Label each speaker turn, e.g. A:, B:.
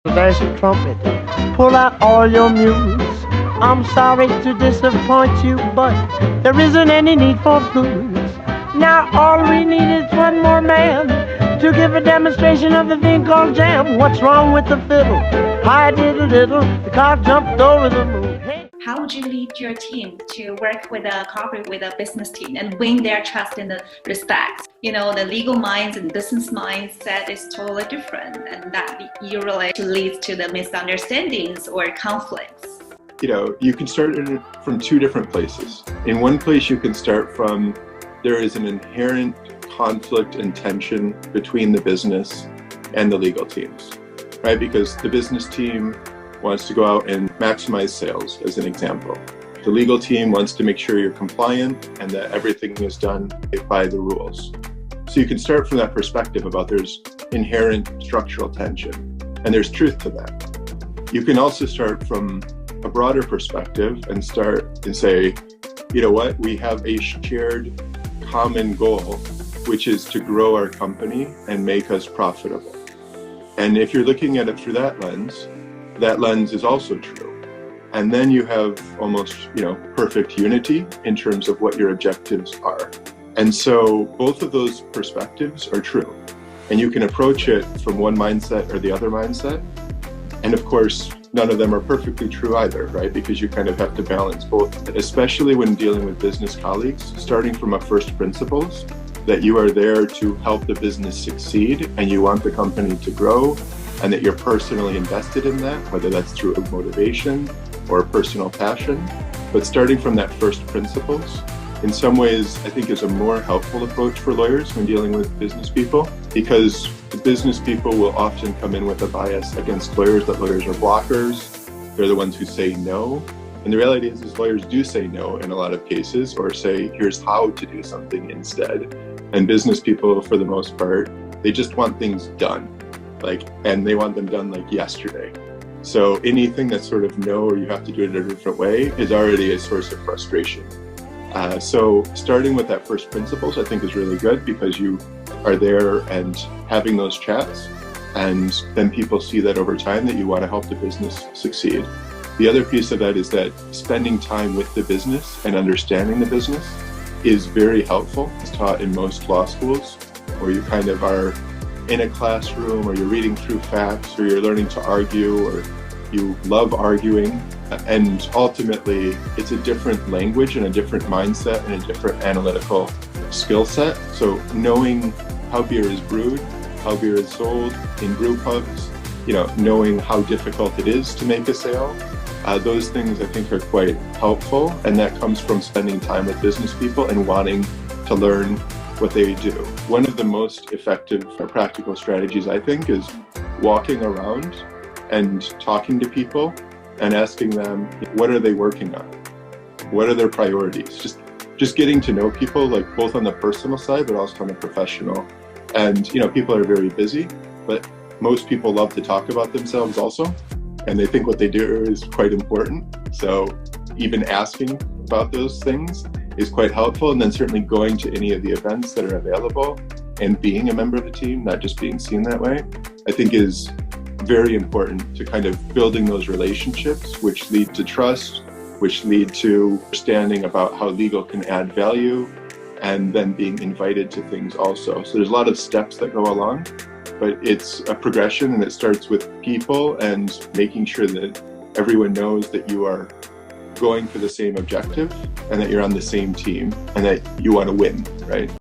A: There's a trumpet, pull out all your muse. I'm sorry to disappoint you, but there isn't any need for blues. Now all we need is one more man to give a demonstration of the thing called jam. What's wrong with the fiddle? I did a little, the car jumped over the moon. Hey.
B: How would you lead your team to work with a corporate, with a business team and win their trust and the respect? You know, the legal minds and business mindset is totally different, and that usually leads to the misunderstandings or conflicts.
C: You know, you can start from two different places. In one place, you can start from there is an inherent conflict and tension between the business and the legal teams, right? Because the business team wants to go out and maximize sales, as an example. The legal team wants to make sure you're compliant and that everything is done by the rules. So you can start from that perspective about there's inherent structural tension, and there's truth to that. You can also start from a broader perspective and start and say, you know what, we have a shared common goal, which is to grow our company and make us profitable. And if you're looking at it through that lens is also true. And then you have almost, perfect unity in terms of what your objectives are. And so both of those perspectives are true. And you can approach it from one mindset or the other mindset. And of course, none of them are perfectly true either, right? Because you kind of have to balance both, especially when dealing with business colleagues, starting from a first principles that you are there to help the business succeed and you want the company to grow, and that you're personally invested in that, whether that's through motivation or personal passion. But starting from that first principles, in some ways, I think is a more helpful approach for lawyers when dealing with business people, because the business people will often come in with a bias against lawyers, that lawyers are blockers, they're the ones who say no. And the reality is lawyers do say no in a lot of cases, or say, here's how to do something instead. And business people, for the most part, they just want things done. And they want them done like yesterday. So anything that's sort of no, or you have to do it a different way, is already a source of frustration. So starting with that first principles, I think is really good, because you are there and having those chats, and then people see that over time that you want to help the business succeed. The other piece of that is that spending time with the business and understanding the business is very helpful. It's taught in most law schools, where you kind of are in a classroom, or you're reading through facts, or you're learning to argue, or you love arguing. And ultimately, it's a different language and a different mindset and a different analytical skill set. So knowing how beer is brewed, how beer is sold in brew pubs, knowing how difficult it is to make a sale, those things I think are quite helpful. And that comes from spending time with business people and wanting to learn what they do. One of the most effective or practical strategies, I think, is walking around and talking to people and asking them, what are they working on? What are their priorities? Just getting to know people, both on the personal side, but also on the professional. And, people are very busy, but most people love to talk about themselves also. And they think what they do is quite important. So even asking about those things is quite helpful. And then certainly going to any of the events that are available and being a member of the team, not just being seen that way, I think is very important to kind of building those relationships, which lead to trust, which lead to understanding about how legal can add value, and then being invited to things also. So there's a lot of steps that go along, but it's a progression, and it starts with people and making sure that everyone knows that you are going for the same objective and that you're on the same team and that you want to win, right?